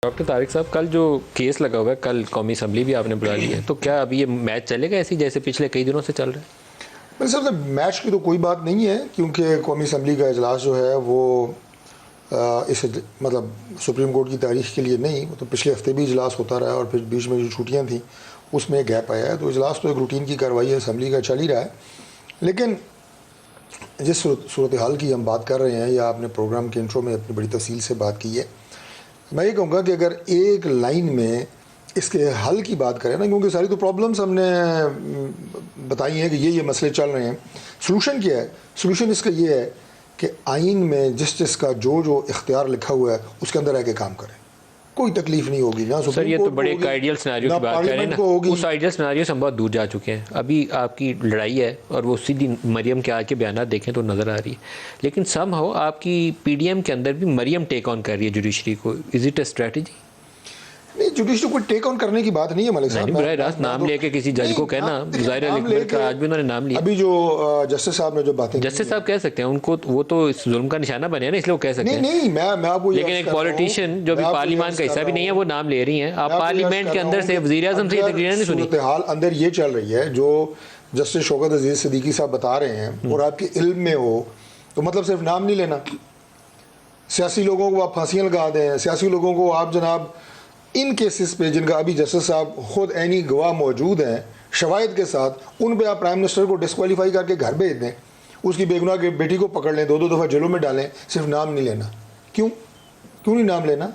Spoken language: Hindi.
डॉक्टर तारिक साहब, कल जो केस लगा हुआ है, कल कौमी असम्बली भी आपने बुला ली है, तो क्या अभी ये मैच चलेगा ऐसे ही जैसे पिछले कई दिनों से चल रहा है? मेरे हिसाब से मैच की तो कोई बात नहीं है, क्योंकि कौमी असम्बली का इजलास जो है वो इस मतलब सुप्रीम कोर्ट की तारीख के लिए नहीं, वो तो पिछले हफ्ते भी इजलास होता रहा और फिर बीच में जो छुट्टियां थी उसमें गैप आया है। तो इजलास तो एक रूटीन की कार्रवाई है, असम्बली का चल ही रहा है। लेकिन जिस सूरत हाल की हम बात कर रहे हैं, या आपने प्रोग्राम के इंट्रो में अपनी बड़ी तफसील से बात की है, मैं ये कहूँगा कि अगर एक लाइन में इसके हल की बात करें ना, क्योंकि सारी तो प्रॉब्लम्स हमने बताई हैं कि ये मसले चल रहे हैं। सलूशन क्या है? सलूशन इसका ये है कि आइन में जिस का जो इख्तियार लिखा हुआ है उसके अंदर रह के काम करें, कोई तकलीफ नहीं होगी ना। सर, ये तो बड़े एक आइडियल सिनेरियो की बात कर रहे हैं ना, उस आइडियल सिनेरियो से हम बहुत दूर जा चुके हैं। अभी आपकी लड़ाई है और वो सीधी मरियम के आके बयान देखें तो नज़र आ रही है, लेकिन समहाउ आपकी पीडीएम के अंदर भी मरियम टेक ऑन कर रही है जुडिशरी को। Is it a strategy? नहीं, जुडिशरी को टेक ऑन करने की बात नहीं है मलिक साहब। बराह रास्त नाम लेके किसी जज को कहना, ज़ाहिर है का आज भी उन्होंने नाम लिया। अभी जो जस्टिस साहब ने जो बातें, जस्टिस साहब कह सकते हैं उनको, वो तो इस जुल्म का निशाना बने हैं ना, इसलिए वो कह सकते हैं। नहीं, मैं आपको, लेकिन एक पॉलिटिशियन जो भी पार्लियामेंट का हिस्सा भी नहीं है वो नाम ले रही हैं। आप पार्लियामेंट के अंदर से वज़ीर आज़म से तकरीर नहीं सुनी। हाल अंदर ये चल रही है जो जस्टिस शौकत अजीज सिद्दीकी साहब बता रहे हैं और आपके इल्म में हो, तो मतलब सिर्फ नाम नहीं लेना। सियासी लोगों को आप फांसियाँ लगा दें, सियासी लोगों को आप जनाब इन केसेस पे जिनका अभी जस्टिस साहब खुद ऐनी गवाह मौजूद हैं शवाहिद के साथ, उन पे आप प्राइम मिनिस्टर को डिस्क्वालीफाई करके घर भेज दें, उसकी बेगुनाह की बेटी को पकड़ लें, दो दफ़ा जेलों में डालें, सिर्फ नाम नहीं लेना। क्यों नहीं नाम लेना?